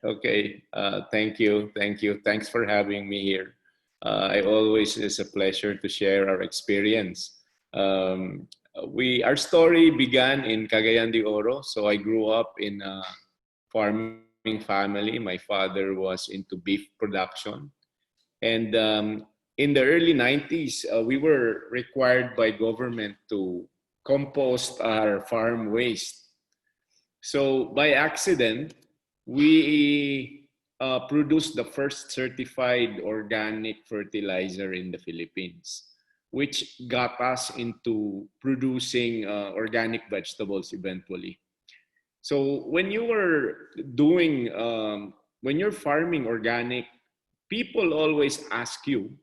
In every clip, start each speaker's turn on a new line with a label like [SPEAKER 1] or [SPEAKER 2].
[SPEAKER 1] Okay. Thank you. Thank you. Thanks for having me here. I always is a pleasure to share our experience. Um, our story began in Cagayan de Oro. So I grew up in a farming family. My father was into beef production, and in the early 90s, we were required by government to compost our farm waste. So by accident, we produced the first certified organic fertilizer in the Philippines, which got us into producing organic vegetables eventually. So when you're farming organic, people always ask you,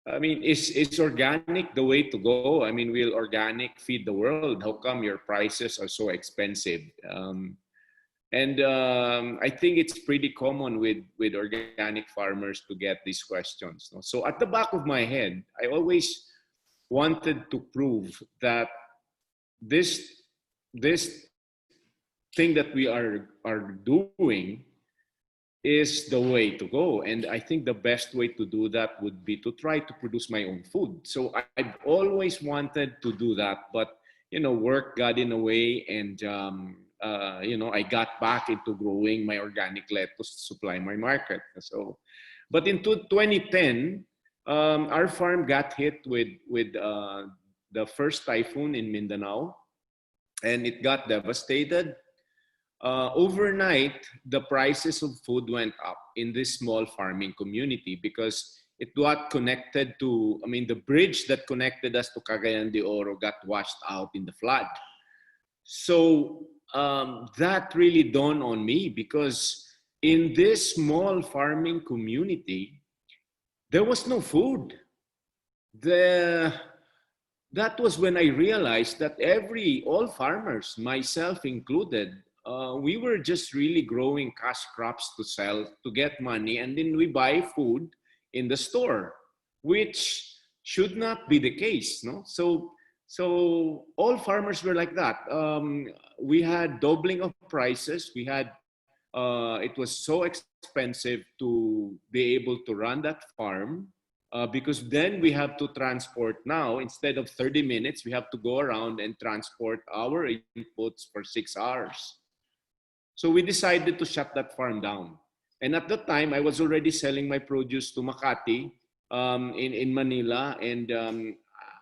[SPEAKER 1] I mean, is organic the way to go? I mean, will organic feed the world? How come your prices are so expensive? And I think it's pretty common with organic farmers to get these questions. No? So at the back of my head, I always wanted to prove that this this thing that we are doing is the way to go. And I think the best way to do that would be to try to produce my own food. So I've always wanted to do that, but work got in the way, and I got back into growing my organic lettuce to supply my market. So, but in 2010, our farm got hit with the first typhoon in Mindanao, and it got devastated. Overnight, the prices of food went up in this small farming community because it got connected to, I mean, the bridge that connected us to Cagayan de Oro got washed out in the flood. So that really dawned on me because in this small farming community, there was no food. The That was when I realized that all farmers, myself included, we were just really growing cash crops to sell to get money, and then we buy food in the store, which should not be the case, no? So all farmers were like that. We had doubling of prices. It was so expensive to be able to run that farm because then we have to transport now, instead of 30 minutes, we have to go around and transport our inputs for 6 hours. So we decided to shut that farm down. And at the time, I was already selling my produce to Makati in Manila. And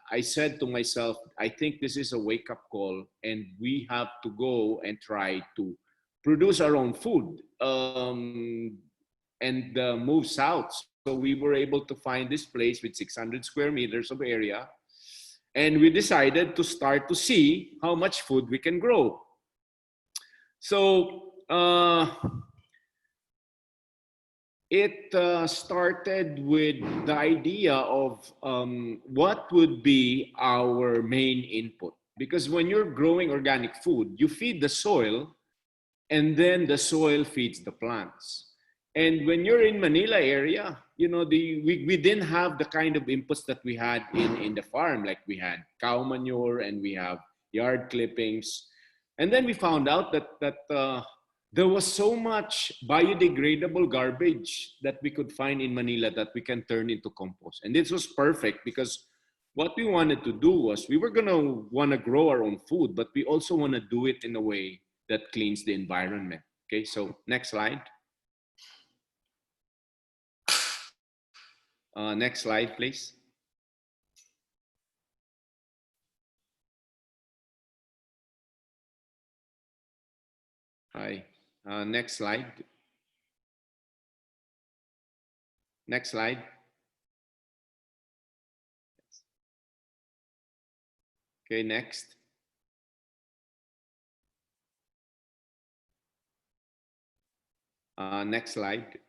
[SPEAKER 1] I said to myself, I think this is a wake-up call, and we have to go and try to produce our own food and move south. So we were able to find this place with 600 square meters of area. And we decided to start to see how much food we can grow. So it started with the idea of what would be our main input. Because when you're growing organic food, you feed the soil, and then the soil feeds the plants. And when you're in Manila area, we didn't have the kind of inputs that we had in the farm. Like we had cow manure and we have yard clippings. And then we found out that there was so much biodegradable garbage that we could find in Manila that we can turn into compost. And this was perfect because what we wanted to do was we were going to want to grow our own food, but we also want to do it in a way that cleans the environment. Okay, so next slide. Next slide, please. Hi. Next slide. Next slide. Okay, next. Next slide.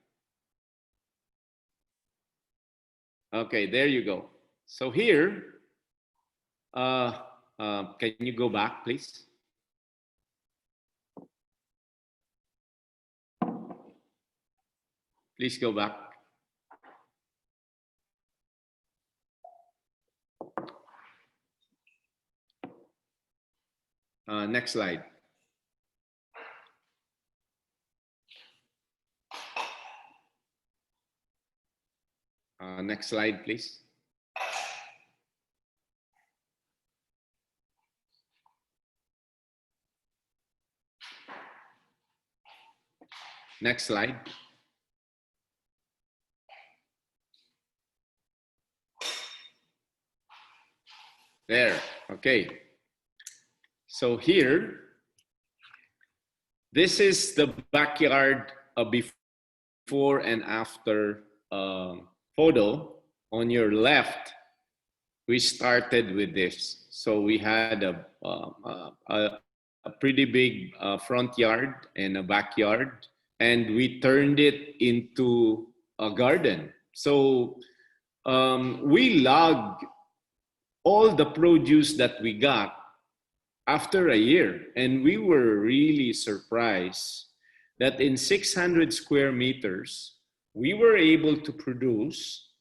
[SPEAKER 1] Okay, there you go. So here, can you go back, please? Please go back. Next slide. Next slide, please. Next slide. There, okay. So here, this is the backyard before and after photo. On your left, we started with this. So we had a pretty big front yard and a backyard, and we turned it into a garden. So we logged all the produce that we got after a year, and we were really surprised that in 600 square meters, we were able to produce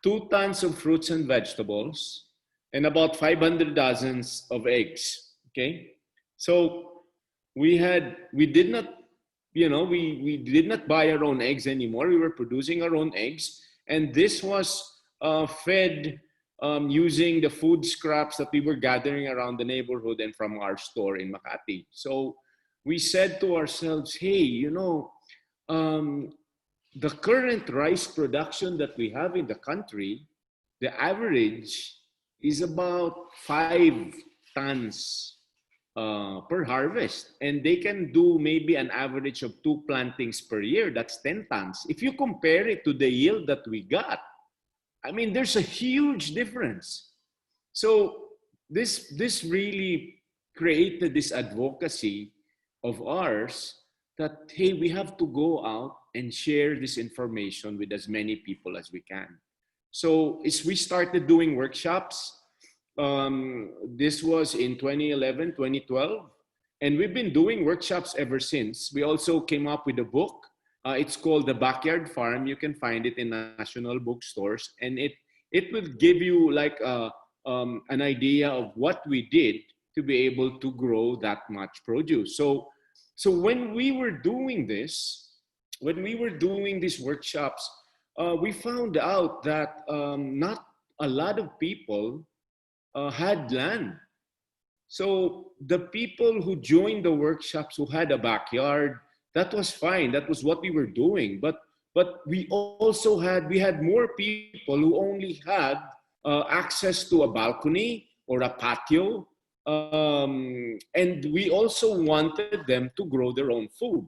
[SPEAKER 1] 2 tons of fruits and vegetables and about 500 dozens of eggs. Okay, so we did not, we did not buy our own eggs anymore. We were producing our own eggs, and this was fed using the food scraps that we were gathering around the neighborhood and from our store in Makati. So we said to ourselves, hey, the current rice production that we have in the country, the average is about 5 tons per harvest. And they can do maybe an average of 2 plantings per year. That's 10 tons. If you compare it to the yield that we got, I mean, there's a huge difference. So this really created this advocacy of ours that, hey, we have to go out and share this information with as many people as we can. So we started doing workshops. This was in 2011, 2012, and we've been doing workshops ever since. We also came up with a book. It's called The Backyard Farm. You can find it in national bookstores, and it will give you like an idea of what we did to be able to grow that much produce. So when we were doing this, when we were doing these workshops, we found out that not a lot of people had land. So the people who joined the workshops who had a backyard, that was fine. That was what we were doing. But we also had more people who only had access to a balcony or a patio. And we also wanted them to grow their own food.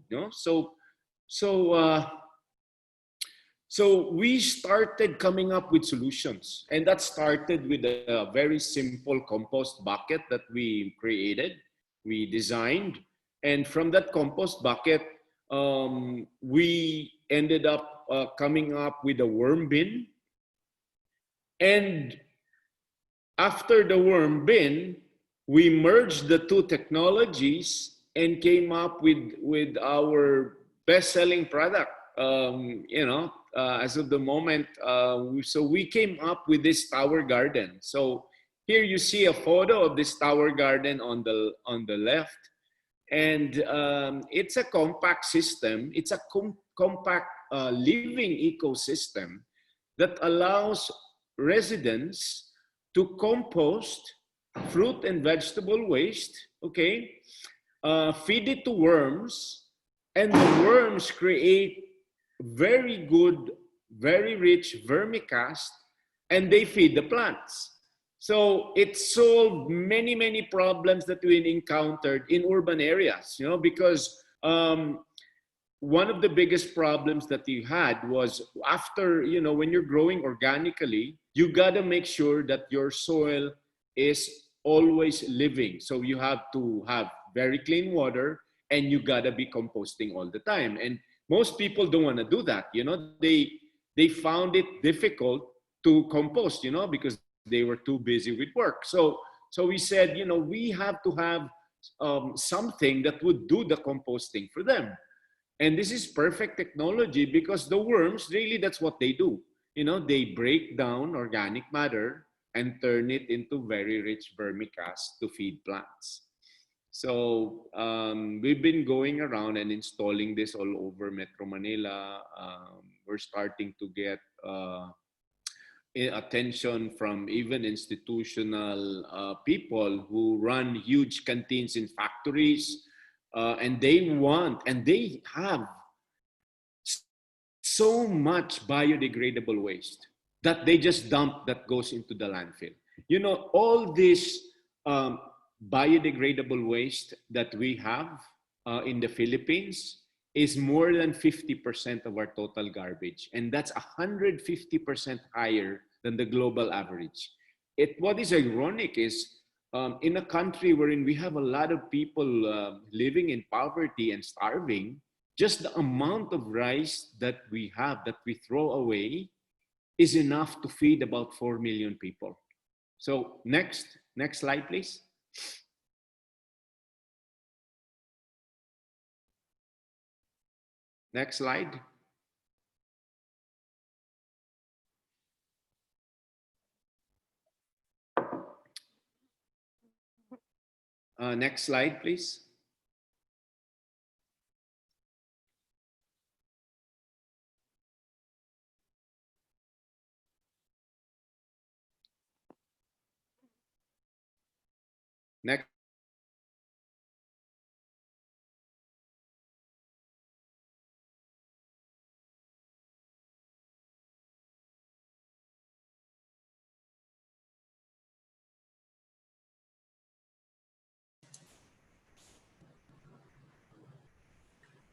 [SPEAKER 1] So we started coming up with solutions, and that started with a very simple compost bucket that we created, we designed. And from that compost bucket, we ended up coming up with a worm bin. And after the worm bin, we merged the two technologies and came up with our best-selling product. As of the moment, so we came up with this tower garden. So here you see a photo of this tower garden on the left, and it's a compact system. It's a compact living ecosystem that allows residents to compost fruit and vegetable waste. Okay, feed it to worms, and the worms create very good, very rich vermicast, and they feed the plants. So it solved many, many problems that we encountered in urban areas, because one of the biggest problems that you had was after, when you're growing organically, you got to make sure that your soil is always living. So you have to have very clean water, and you got to be composting all the time. And most people don't want to do that. They found it difficult to compost, because they were too busy with work. So we said, we have to have something that would do the composting for them. And this is perfect technology, because the worms, really, that's what they do. They break down organic matter and turn it into very rich vermicast to feed plants. So we've been going around and installing this all over Metro Manila. We're starting to get attention from even institutional people who run huge canteens in factories, and they have so much biodegradable waste that they just dump that goes into the landfill. You know, all this um, biodegradable waste that we have in the Philippines is more than 50% of our total garbage. And that's 150% higher than the global average. What is ironic is in a country wherein we have a lot of people living in poverty and starving, just the amount of rice that we have, that we throw away, is enough to feed about 4 million people. So next slide, please. Next slide. Next slide, please. Next.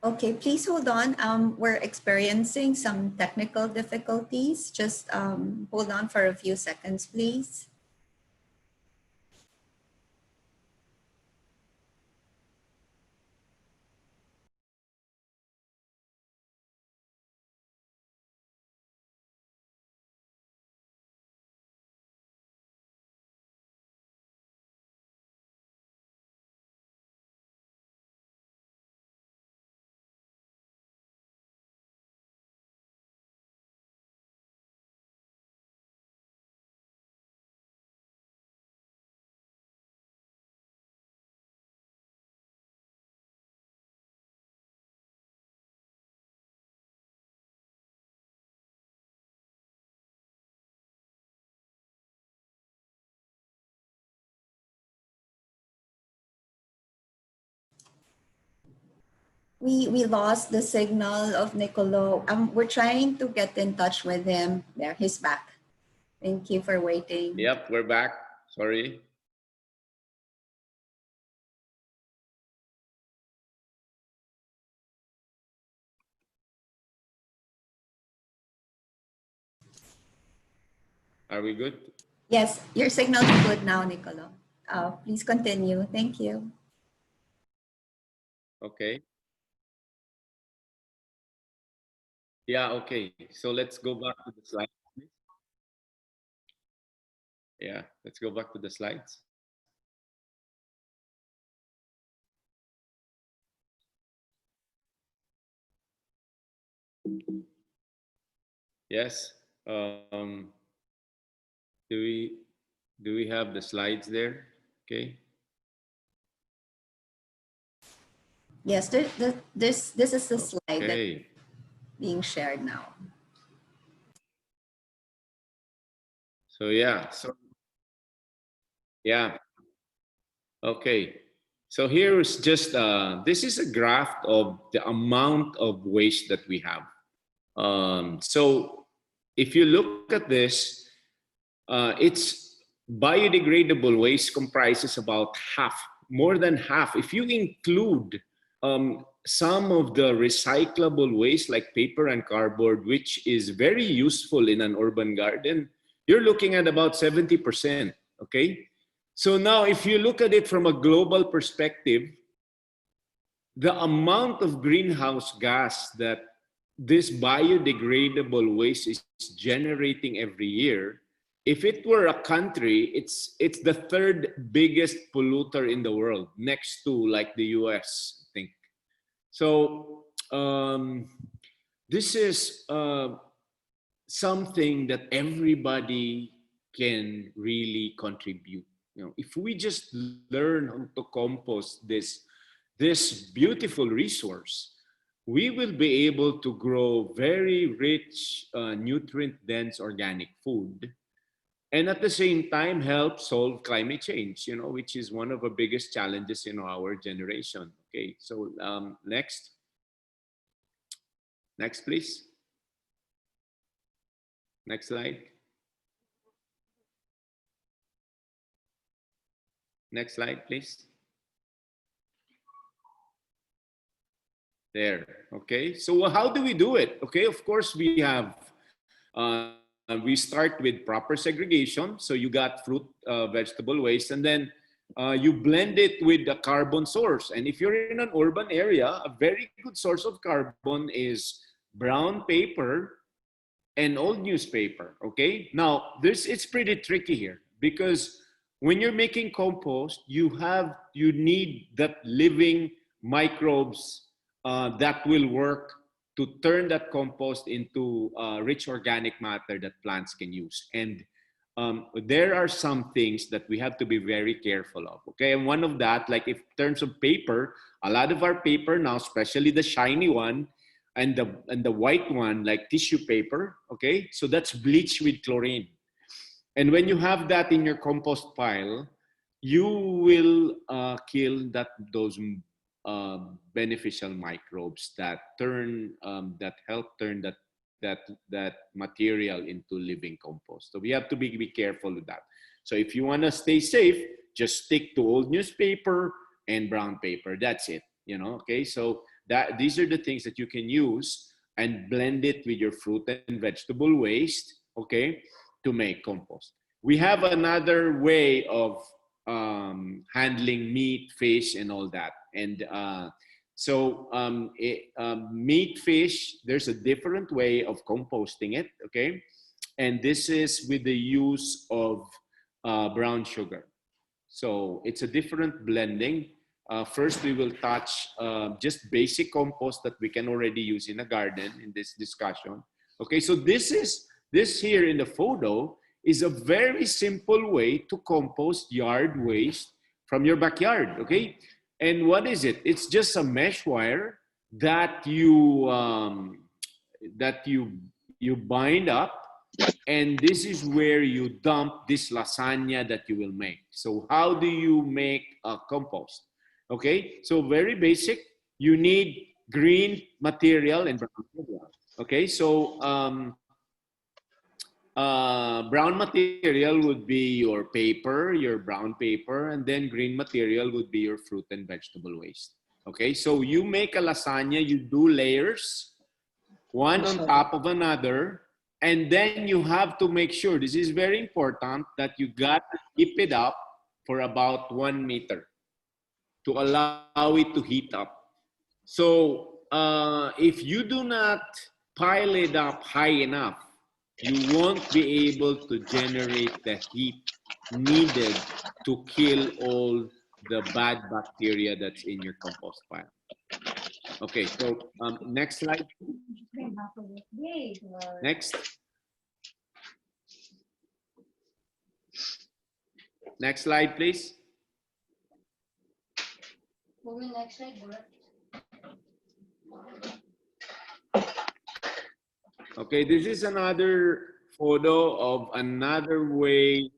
[SPEAKER 2] Okay, please hold on. We're experiencing some technical difficulties. Just hold on for a few seconds, please. We lost the signal of Nicolo. We're trying to get in touch with him. There, he's back. Thank you for waiting.
[SPEAKER 1] Yep, we're back. Sorry. Are we good?
[SPEAKER 2] Yes, your signal is good now, Nicolo. Please continue. Thank you.
[SPEAKER 1] Okay. Yeah, okay. So let's go back to the slides. Yeah, let's go back to the slides. Yes. Do we have the slides there? Okay.
[SPEAKER 2] Yes, this is the slide that's
[SPEAKER 1] Okay.
[SPEAKER 2] being shared now.
[SPEAKER 1] So yeah. Yeah. Okay. So here's just this is a graph of the amount of waste that we have. So if you look at this, it's biodegradable waste comprises about half, more than half. If you include some of the recyclable waste like paper and cardboard, which is very useful in an urban garden, you're looking at about 70%. Okay. So now, if you look at it from a global perspective, the amount of greenhouse gas that this biodegradable waste is generating every year, if it were a country, it's the third biggest polluter in the world, next to like the US, I think. So this is something that everybody can really contribute. You know, if we just learn how to compost this beautiful resource, we will be able to grow very rich, nutrient-dense organic food, and at the same time help solve climate change, which is one of the biggest challenges in our generation. Okay, so next please. Next slide. Next slide, please. There. Okay, so how do we do it? Okay, of course we start with proper segregation. So you got fruit, vegetable waste, and then you blend it with a carbon source. And if you're in an urban area, a very good source of carbon is brown paper and old newspaper. Okay, now it's pretty tricky here, because when you're making compost, you need that living microbes that will work to turn that compost into rich organic matter that plants can use. And there are some things that we have to be very careful of. Okay, and one of that, like in terms of paper, a lot of our paper now, especially the shiny one and the white one, like tissue paper. Okay, so that's bleached with chlorine. And when you have that in your compost pile, you will kill those beneficial microbes that help turn that material into living compost. So we have to be careful with that. So if you want to stay safe, just stick to old newspaper and brown paper. That's it. Okay. So these are the things that you can use and blend it with your fruit and vegetable waste. Okay, to make compost. We have another way of handling meat, fish, and all that. And meat, fish, there's a different way of composting it, okay? And this is with the use of brown sugar. So it's a different blending. First, we will touch just basic compost that we can already use in a garden in this discussion. Okay, so this here in the photo is a very simple way to compost yard waste from your backyard, okay? And what is it? It's just a mesh wire that you bind up, and this is where you dump this lasagna that you will make. So how do you make a compost? Okay, so very basic. You need green material and brown material. Okay, so brown material would be your paper, your brown paper, and then green material would be your fruit and vegetable waste. Okay, so you make a lasagna, you do layers, one on top of another, and then you have to make sure, this is very important, that you got to keep it up for about 1 meter to allow it to heat up. So if you do not pile it up high enough, you won't be able to generate the heat needed to kill all the bad bacteria that's in your compost pile. Okay, so next slide. Next. Next slide, please.
[SPEAKER 3] Next slide.
[SPEAKER 1] Okay, this is another photo of another way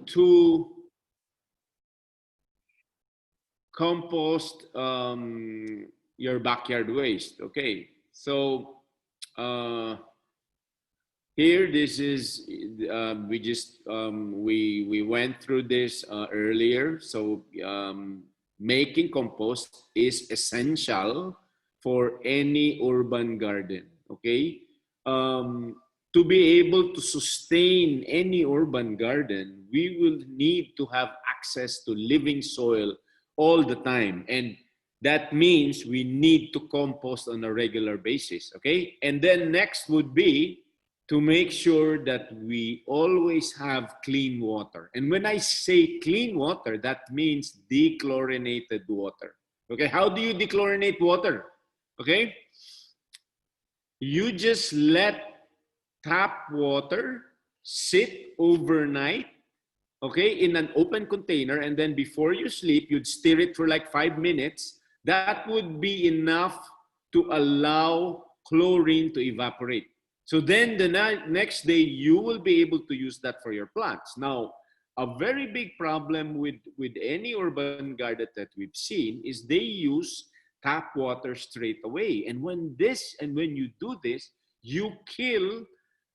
[SPEAKER 1] to compost your backyard waste. Okay, so here, this is we went through this earlier. So making compost is essential for any urban garden. Okay, to be able to sustain any urban garden, we will need to have access to living soil all the time, and that means we need to compost on a regular basis. Okay, and then next would be to make sure that we always have clean water. And when I say clean water, that means dechlorinated water. Okay, how do you dechlorinate water? Okay, you just let tap water sit overnight, okay, in an open container, and then before you sleep, you'd stir it for like 5 minutes. That would be enough to allow chlorine to evaporate. So then the next day, you will be able to use that for your plants. Now, a very big problem with any urban garden that we've seen is they use tap water straight away. And when you do this, you kill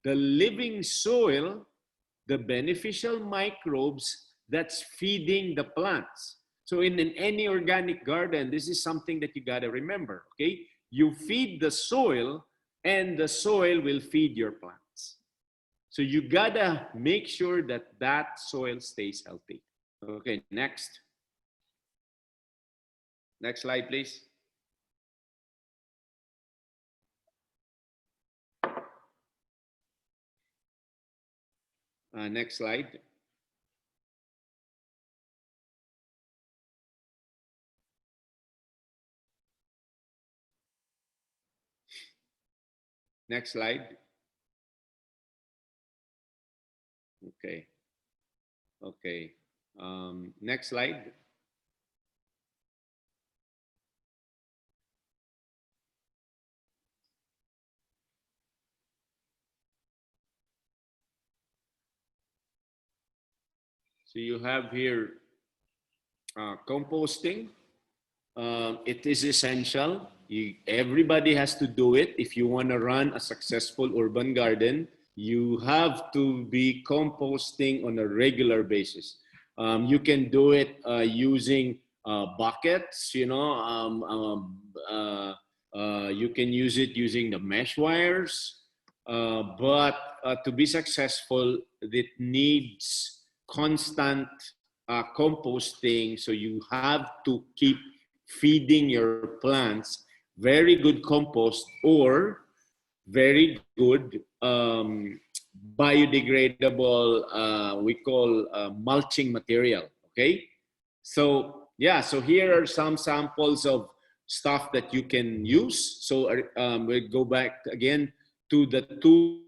[SPEAKER 1] the living soil, the beneficial microbes that's feeding the plants. So in any organic garden, this is something that you got to remember, okay? You feed the soil and the soil will feed your plants. So you got to make sure that that soil stays healthy. Okay, next. Next slide, please. Next slide. Next slide. Okay. Okay. Next slide. So you have here composting. It is essential. Everybody has to do it. If you want to run a successful urban garden, you have to be composting on a regular basis. You can do it using buckets, you can use it using the mesh wires. But to be successful, it needs constant composting. So you have to keep feeding your plants very good compost or very good biodegradable, we call mulching material, okay? So yeah, so here are some samples of stuff that you can use. So we'll go back again to the two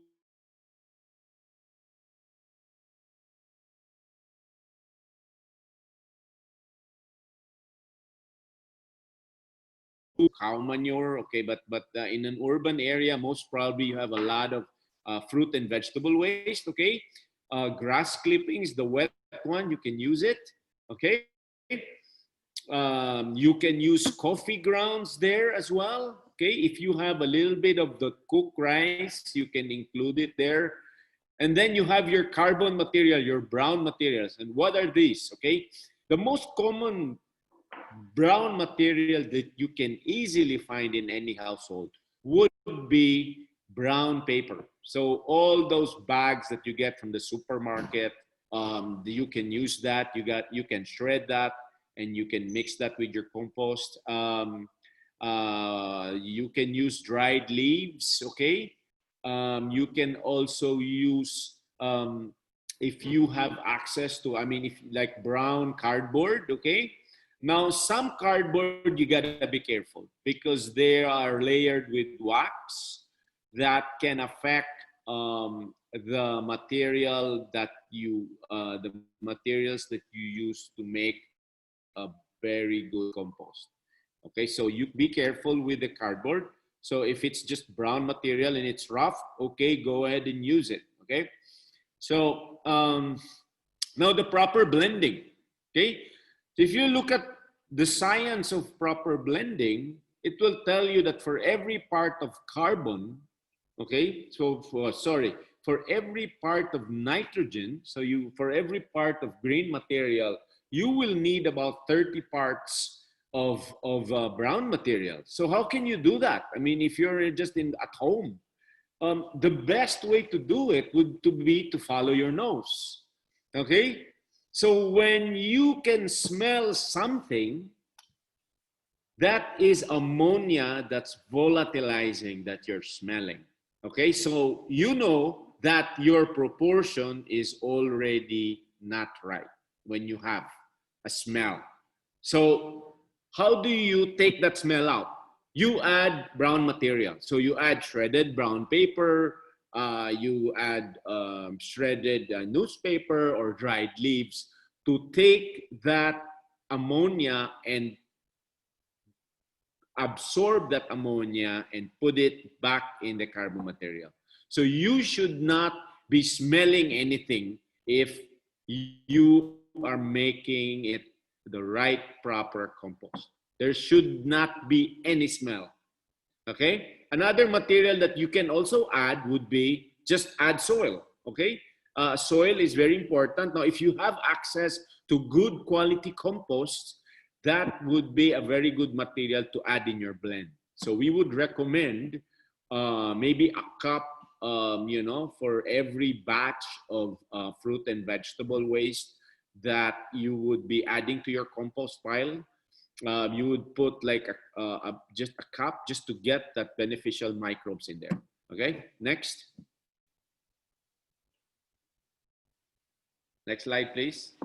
[SPEAKER 1] cow manure, okay, but in an urban area, most probably you have a lot of fruit and vegetable waste, okay? Grass clippings, the wet one, you can use it, okay? You can use coffee grounds there as well, okay? If you have a little bit of the cooked rice, you can include it there. And then you have your carbon material, your brown materials. And what are these, okay? The most common brown material that you can easily find in any household would be brown paper. So all those bags that you get from the supermarket, you can use that. You can shred that, and you can mix that with your compost. You can use dried leaves, okay? You can also use, if you have access to, if like brown cardboard, okay? Now, some cardboard, you gotta be careful because they are layered with wax that can affect the material that the materials that you use to make a very good compost. Okay, so you be careful with the cardboard. So if it's just brown material and it's rough, okay, go ahead and use it. Okay, so now the proper blending. Okay. If you look at the science of proper blending, it will tell you that for every part of carbon, okay, so for every part of nitrogen, so for every part of green material, you will need about 30 parts of brown material. So how can you do that? If you're just at home, the best way to do it would be to follow your nose, okay? So when you can smell something, that is ammonia that's volatilizing that you're smelling. Okay, so you know that your proportion is already not right when you have a smell. So how do you take that smell out? You add brown material. So you add shredded brown paper, you add shredded newspaper or dried leaves to take that ammonia and absorb that ammonia and put it back in the carbon material. So you should not be smelling anything if you are making it the right proper compost. There should not be any smell. Okay? Another material that you can also add would be just add soil. Okay? Soil is very important. Now, if you have access to good quality compost, that would be a very good material to add in your blend. So we would recommend maybe a cup, for every batch of fruit and vegetable waste that you would be adding to your compost pile. You would put like just a cup just to get that beneficial microbes in there. Okay, next. Next slide, please.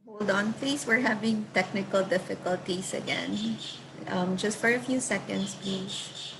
[SPEAKER 2] Hold on, please. We're having technical difficulties again. Just for a few seconds, please.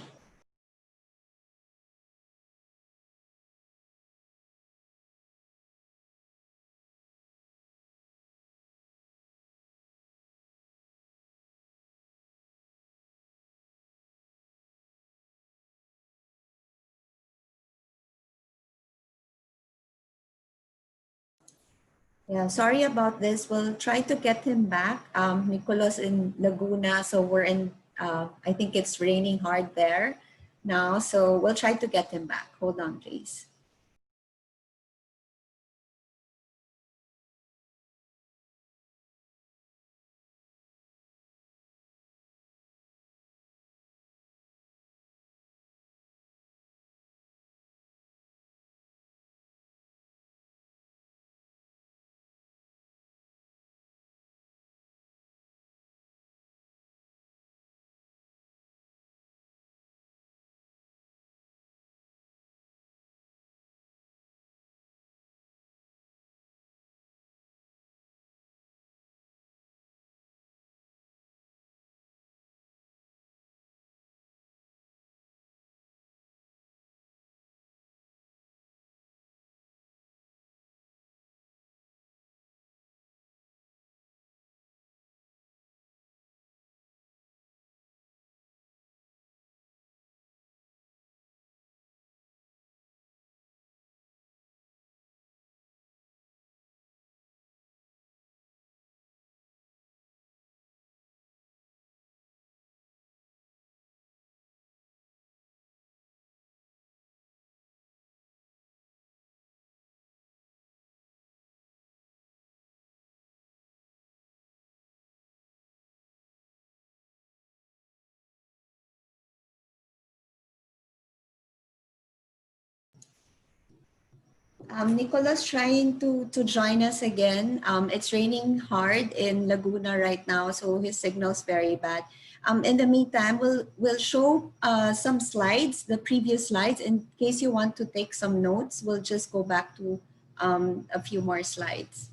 [SPEAKER 2] Yeah, sorry about this. We'll try to get him back. Nicolas in Laguna, so we're in, I think it's raining hard there now, so we'll try to get him back. Hold on, please. Nicolas trying to join us again. It's raining hard in Laguna right now, so his signal's very bad. In the meantime, we'll show some slides, the previous slides. In case you want to take some notes, we'll just go back to a few more slides.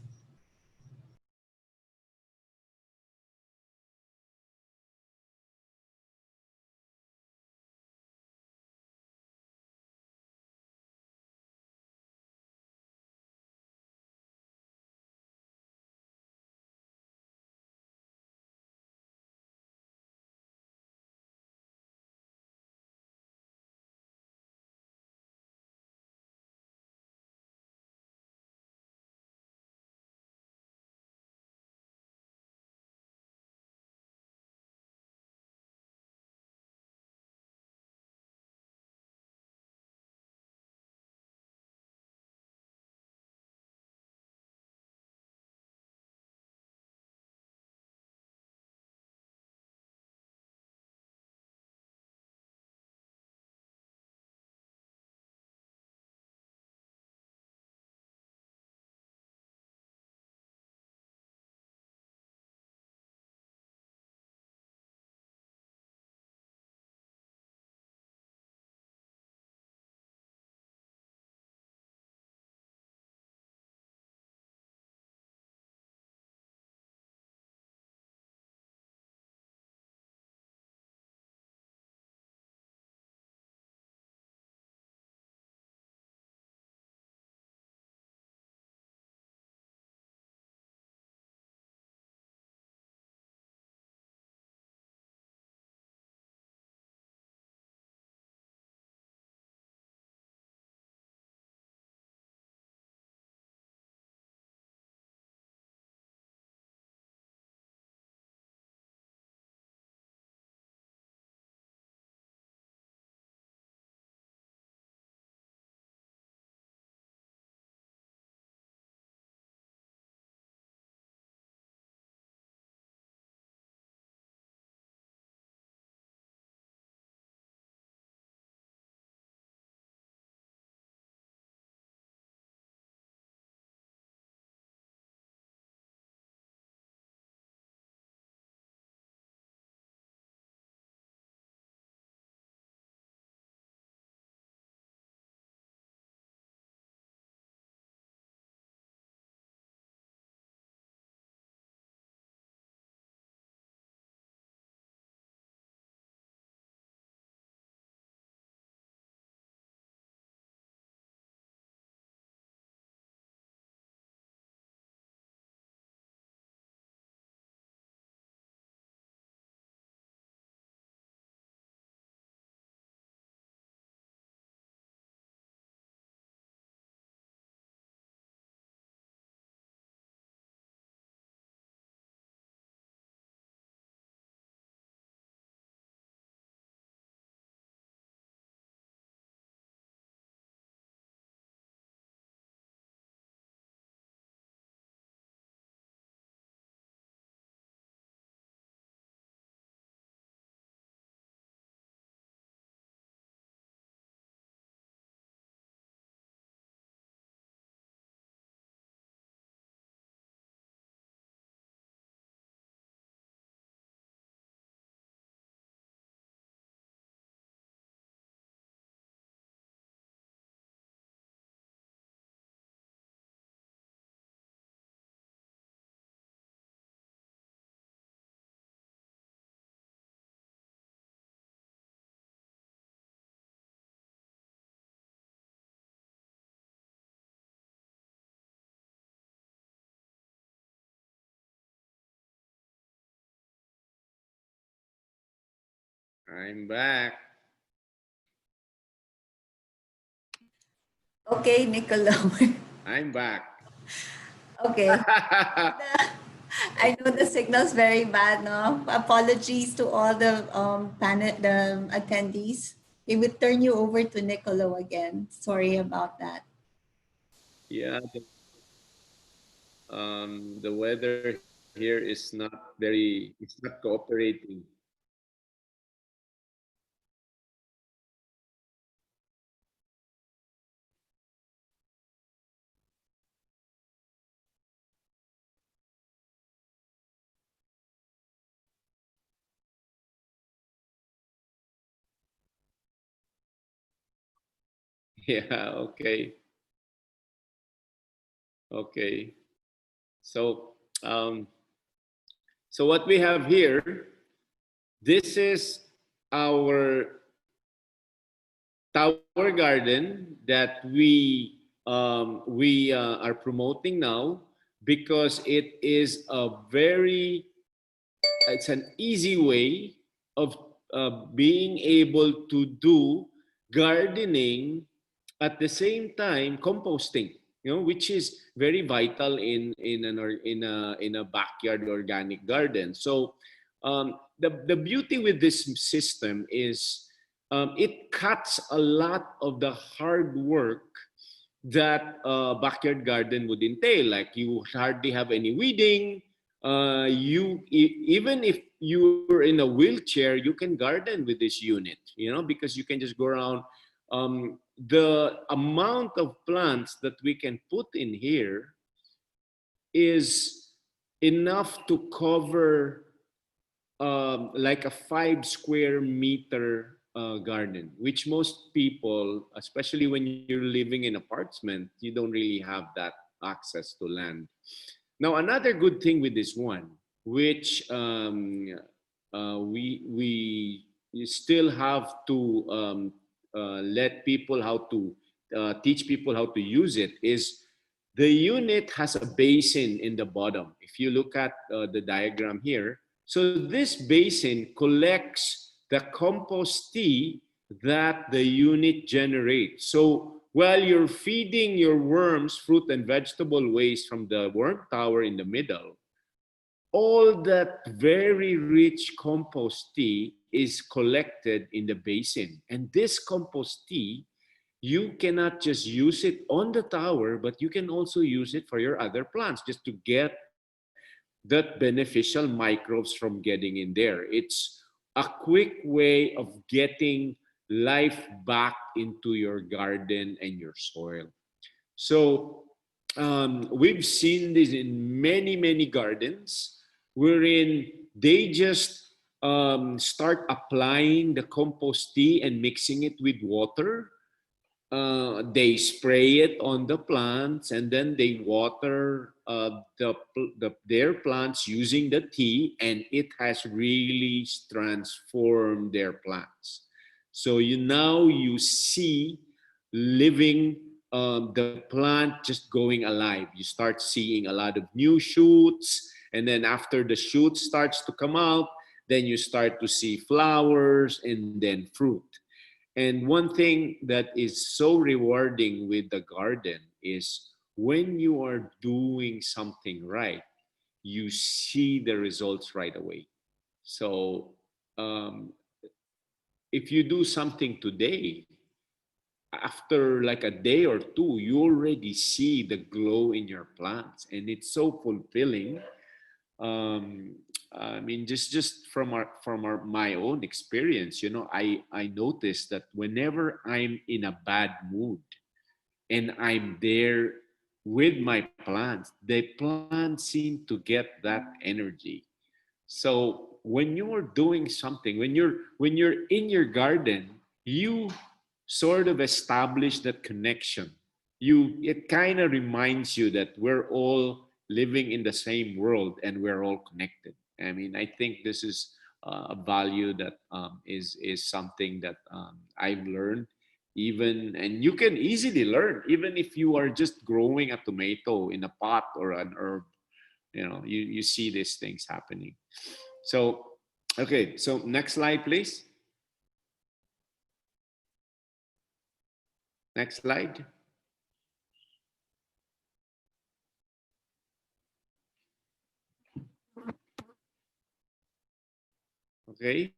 [SPEAKER 1] I'm back.
[SPEAKER 2] Okay, Nicolo.
[SPEAKER 1] I'm back.
[SPEAKER 2] Okay. I know the signal's very bad, no? Apologies to all the the attendees. We would turn you over to Nicolo again. Sorry about that.
[SPEAKER 1] Yeah, the weather here is not it's not cooperating. Yeah, okay. Okay. So, um, so what we have here, this is our tower garden that we are promoting now because it is a very it's an easy way of being able to do gardening at the same time composting, which is very vital in a backyard organic garden. So the beauty with this system is it cuts a lot of the hard work that backyard garden would entail. Like you hardly have any weeding. Even if you're in a wheelchair, you can garden with this unit. Because you can just go around. The amount of plants that we can put in here is enough to cover like a 5 square meter garden, which most people, especially when you're living in apartment, you don't really have that access to land. Now, another good thing with this one, which we still have to let people how to teach people how to use it, is the unit has a basin in the bottom. If you look at the diagram here, so this basin collects the compost tea that the unit generates. So while you're feeding your worms fruit and vegetable waste from the worm tower in the middle, all that very rich compost tea is collected in the basin. And this compost tea, you cannot just use it on the tower, but you can also use it for your other plants just to get that beneficial microbes from getting in there. It's a quick way of getting life back into your garden and your soil. So we've seen this in many, many gardens wherein they just start applying the compost tea and mixing it with water. They spray it on the plants and then they water their plants using the tea, and it has really transformed their plants. So you see living the plant just going alive. You start seeing a lot of new shoots, and then after the shoot starts to come out, then you start to see flowers and then fruit. And one thing that is so rewarding with the garden is when you are doing something right, you see the results right away. So um, if you do something today, after like a day or two, you already see the glow in your plants, and it's so fulfilling. um I mean, just from my own experience, I noticed that whenever I'm in a bad mood and I'm there with my plants, the plants seem to get that energy. So when you're doing something, when you're in your garden, you sort of establish that connection. It kind of reminds you that we're all living in the same world and we're all connected. I mean, I think this is a value that is something that I've learned. Even and you can easily learn even if you are just growing a tomato in a pot or an herb. You see these things happening. So okay, so next slide please. Next slide. Okay.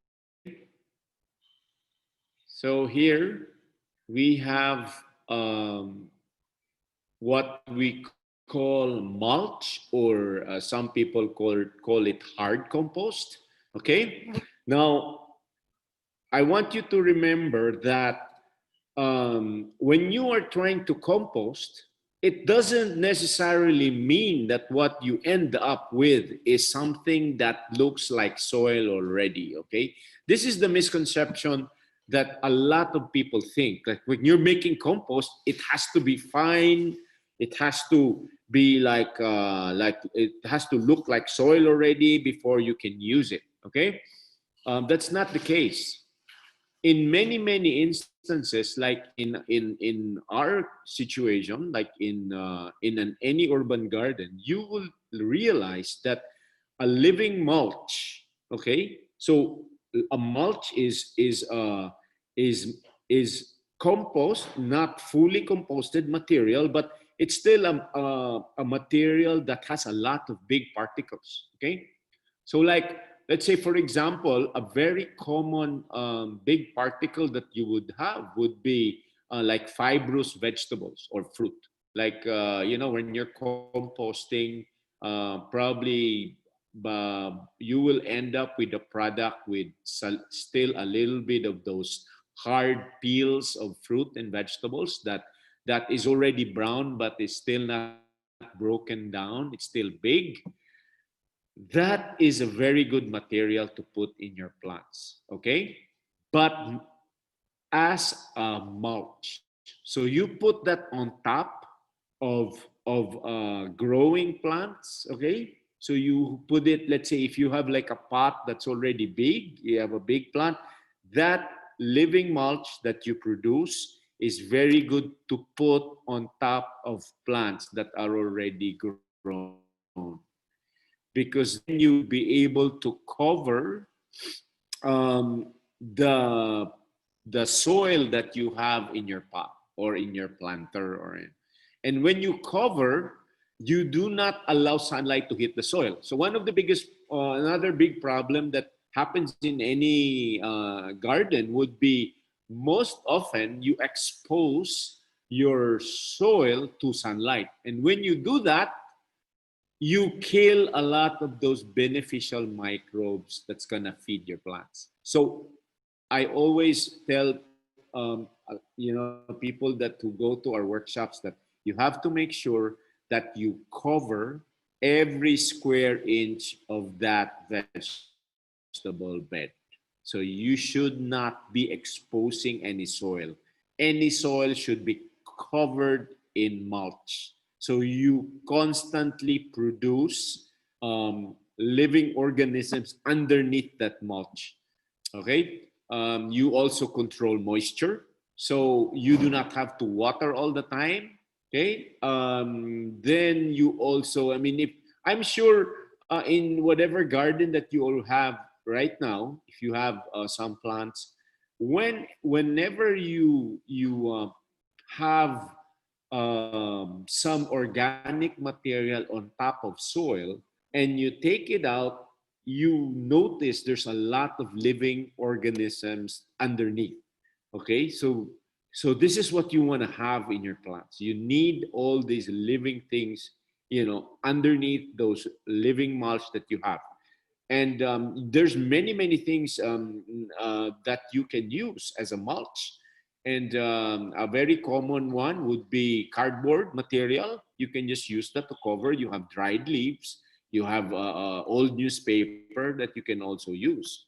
[SPEAKER 1] So here we have what we call mulch, or some people call it hard compost. Okay. Now, I want you to remember that when you are trying to compost, it doesn't necessarily mean that what you end up with is something that looks like soil already. Okay, this is the misconception that a lot of people think. Like when you're making compost, it has to be fine. It has to be like it has to look like soil already before you can use it. Okay, that's not the case. In many instances, like in our situation, like in any urban garden, you will realize that a living mulch, okay, so a mulch is compost, not fully composted material, but it's still a material that has a lot of big particles. Okay, so like, let's say, for example, a very common big particle that you would have would be like fibrous vegetables or fruit. Like, when you're composting, probably you will end up with a product with still a little bit of those hard peels of fruit and vegetables that is already brown but is still not broken down. It's still big. That is a very good material to put in your plants. Okay, but as a mulch, so you put that on top of growing plants. Okay, so you put it, let's say if you have like a pot that's already big, you have a big plant, that living mulch that you produce is very good to put on top of plants that are already grown, because then you will be able to cover the soil that you have in your pot or in your planter and when you cover, you do not allow sunlight to hit the soil. So one of the biggest another big problem that happens in any garden would be, most often you expose your soil to sunlight, and when you do that, you kill a lot of those beneficial microbes that's gonna feed your plants. So I always tell people that who go to our workshops that you have to make sure that you cover every square inch of that vegetable bed. So you should not be exposing any soil. Any soil should be covered in mulch. So you constantly produce living organisms underneath that mulch. Okay. You also control moisture, so you do not have to water all the time. Okay. Then you also, I mean, if I'm sure in whatever garden that you all have right now, if you have some plants, whenever you have some organic material on top of soil and you take it out, you notice there's a lot of living organisms underneath. Okay, so this is what you want to have in your plants. You need all these living things, underneath those living mulch that you have. And there's many things that you can use as a mulch. And a very common one would be cardboard material. You can just use that to cover. You have dried leaves, you have old newspaper that you can also use.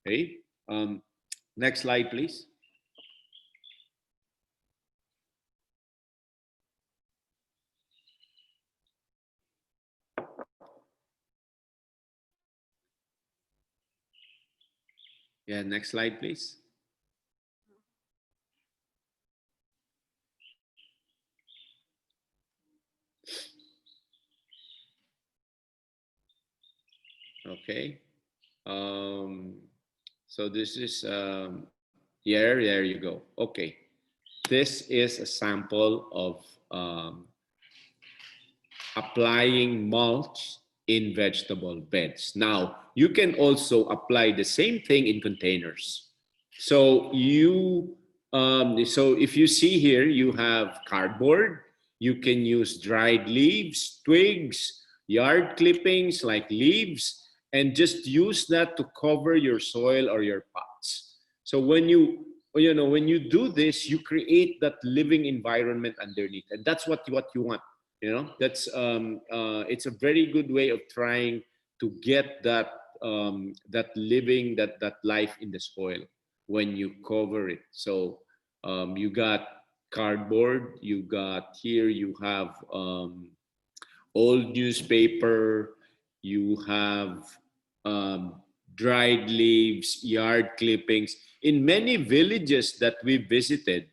[SPEAKER 1] Okay. Next slide, please. Yeah, next slide, please. Okay. So this is there you go. Okay. this is a sample of applying mulch in vegetable beds. Now, you can also apply the same thing in containers. So so if you see here, you have cardboard. You can use dried leaves, twigs, yard clippings like leaves, and just use that to cover your soil or your pots. So when you do this, you create that living environment underneath, and that's what you want. That's it's a very good way of trying to get that living, that life in the soil when you cover it. So you got cardboard, you got here, you have old newspaper, you have um, dried leaves, yard clippings. In many villages that we visited,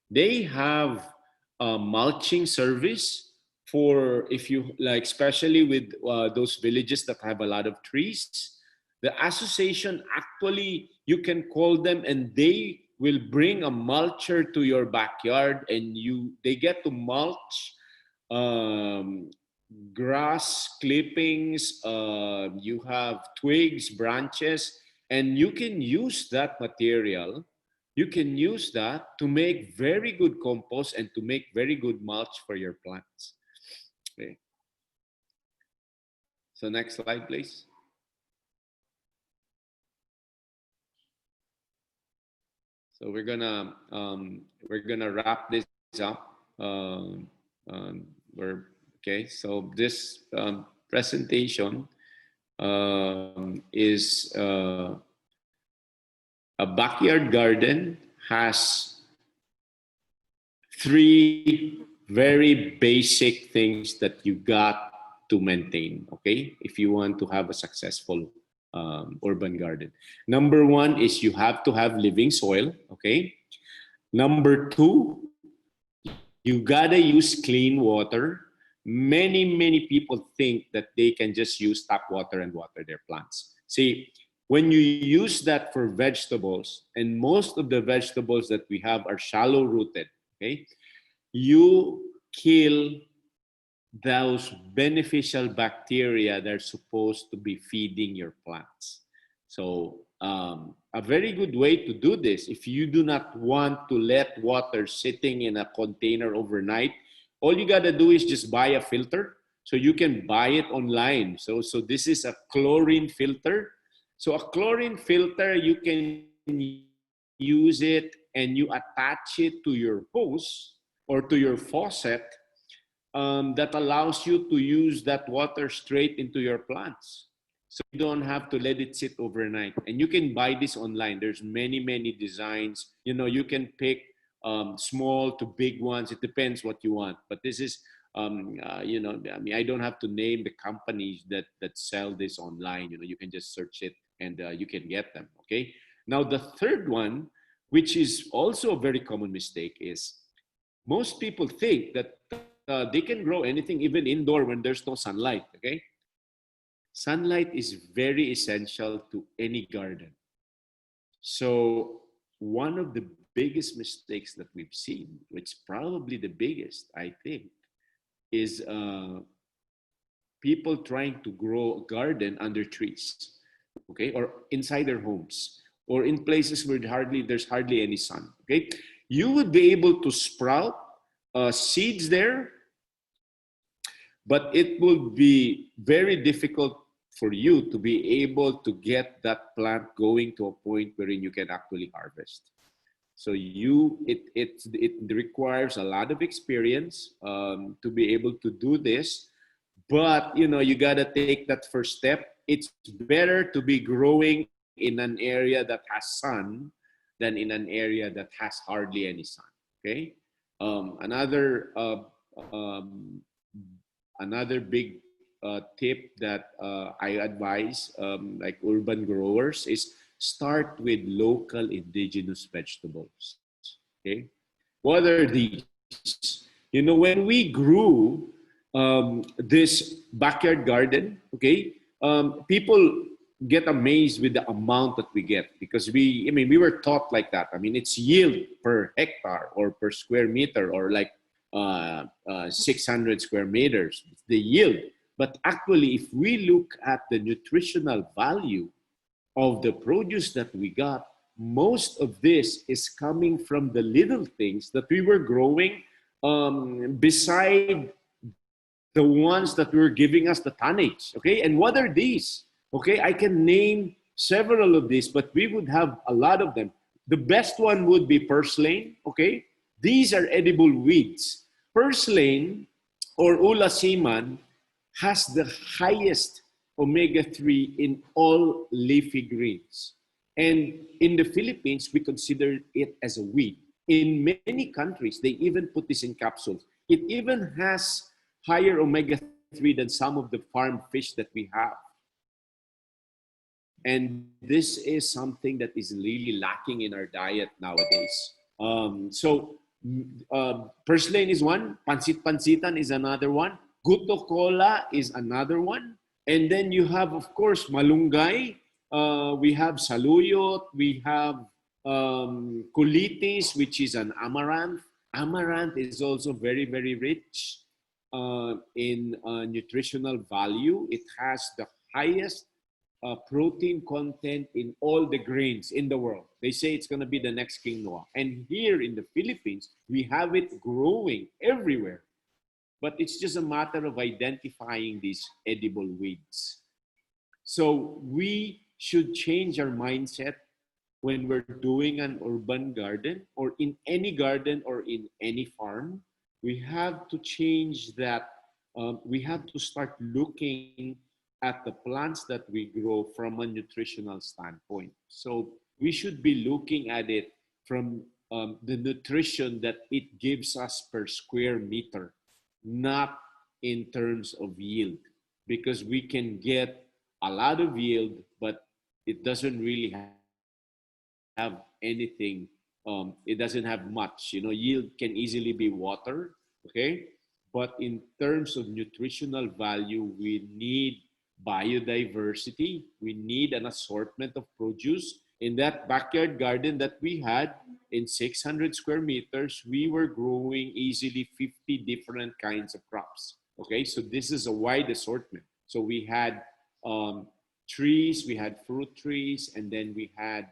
[SPEAKER 1] they have a mulching service for, if you like, especially with those villages that have a lot of trees. The association, actually, you can call them and they will bring a mulcher to your backyard, and they get to mulch um, grass clippings, you have twigs, branches, and you can use that material. You can use that to make very good compost and to make very good mulch for your plants. Okay. So next slide, please. So we're gonna wrap this up. Okay. So this presentation is a backyard garden has three very basic things that you got to maintain, okay, if you want to have a successful urban garden. Number one is you have to have living soil, okay? Number two, you gotta use clean water. Many people think that they can just use tap water and water their plants. See, when you use that for vegetables, and most of the vegetables that we have are shallow rooted, okay, you kill those beneficial bacteria that are supposed to be feeding your plants. So a very good way to do this, if you do not want to let water sitting in a container overnight, all you got to do is just buy a filter. So you can buy it online. So this is a chlorine filter. So a chlorine filter, you can use it and you attach it to your hose or to your faucet. That allows you to use that water straight into your plants. So you don't have to let it sit overnight. And you can buy this online. There's many designs. You can pick small to big ones. It depends what you want. But this is, I mean, I don't have to name the companies that sell this online. You can just search it and you can get them, okay? Now, the third one, which is also a very common mistake, is most people think that they can grow anything, even indoor, when there's no sunlight, okay? Sunlight is very essential to any garden. So one of the biggest mistakes that we've seen, which probably the biggest, I think, is people trying to grow a garden under trees, okay? Or inside their homes, or in places where there's hardly any sun, okay? You would be able to sprout seeds there, but it will be very difficult for you to be able to get that plant going to a point wherein you can actually harvest. So it requires a lot of experience to be able to do this, but you gotta take that first step. It's better to be growing in an area that has sun than in an area that has hardly any sun. Okay. Another big tip that I advise like urban growers is start with local indigenous vegetables. Okay, what are these? When we grew this backyard garden, okay, people get amazed with the amount that we get, because we were taught like that. I mean, it's yield per hectare or per square meter, or like 600 square meters, it's the yield. But actually, if we look at the nutritional value of the produce that we got, most of this is coming from the little things that we were growing beside the ones that were giving us the tonnage. Okay, and what are these? Okay, I can name several of these, but we would have a lot of them. The best one would be purslane. Okay, these are edible weeds. Purslane or ulasiman has the highest omega-3 in all leafy greens. And in the Philippines, we consider it as a weed. In many countries, they even put this in capsules. It even has higher omega-3 than some of the farm fish that we have. And this is something that is really lacking in our diet nowadays. Purslane is one, pansit-pansitan is another one, guto cola is another one. And then you have, of course, malunggay, we have saluyot, we have kulitis, which is an amaranth. Amaranth is also very, very rich in nutritional value. It has the highest protein content in all the grains in the world. They say it's going to be the next quinoa. And here in the Philippines, we have it growing everywhere. But it's just a matter of identifying these edible weeds. So we should change our mindset when we're doing an urban garden, or in any garden, or in any farm. We have to change that. We have to start looking at the plants that we grow from a nutritional standpoint. So we should be looking at it from the nutrition that it gives us per square meter, not in terms of yield, because we can get a lot of yield, but it doesn't really have anything. It doesn't have much. You know, yield can easily be water, okay? But in terms of nutritional value, we need biodiversity. We need an assortment of produce. In that backyard garden that we had, in 600 square meters, we were growing easily 50 different kinds of crops. Okay, so this is a wide assortment. So we had trees, we had fruit trees, and then we had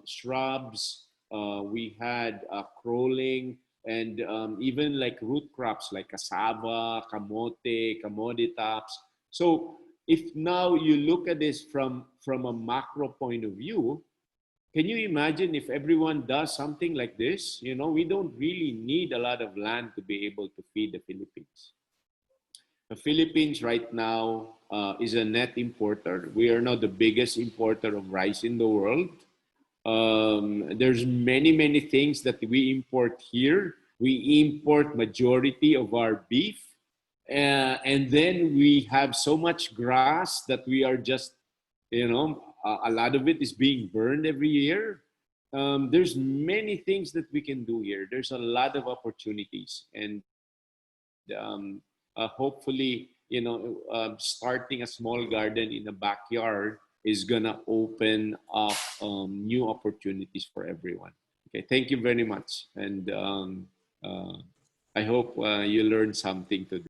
[SPEAKER 1] shrubs, we had crawling, and even like root crops like cassava, kamote, kamote tops. So if now you look at this from a macro point of view, can you imagine if everyone does something like this? You know, we don't really need a lot of land to be able to feed the Philippines. The Philippines right now is a net importer. We are now the biggest importer of rice in the world. There's many things that we import here. We import majority of our beef. And then we have so much grass that we are just, you know, a lot of it is being burned every year. There's many things that we can do here. There's a lot of opportunities, and hopefully, you know, starting a small garden in the backyard is gonna open up new opportunities for everyone. Okay, thank you very much, and I hope you learned something today.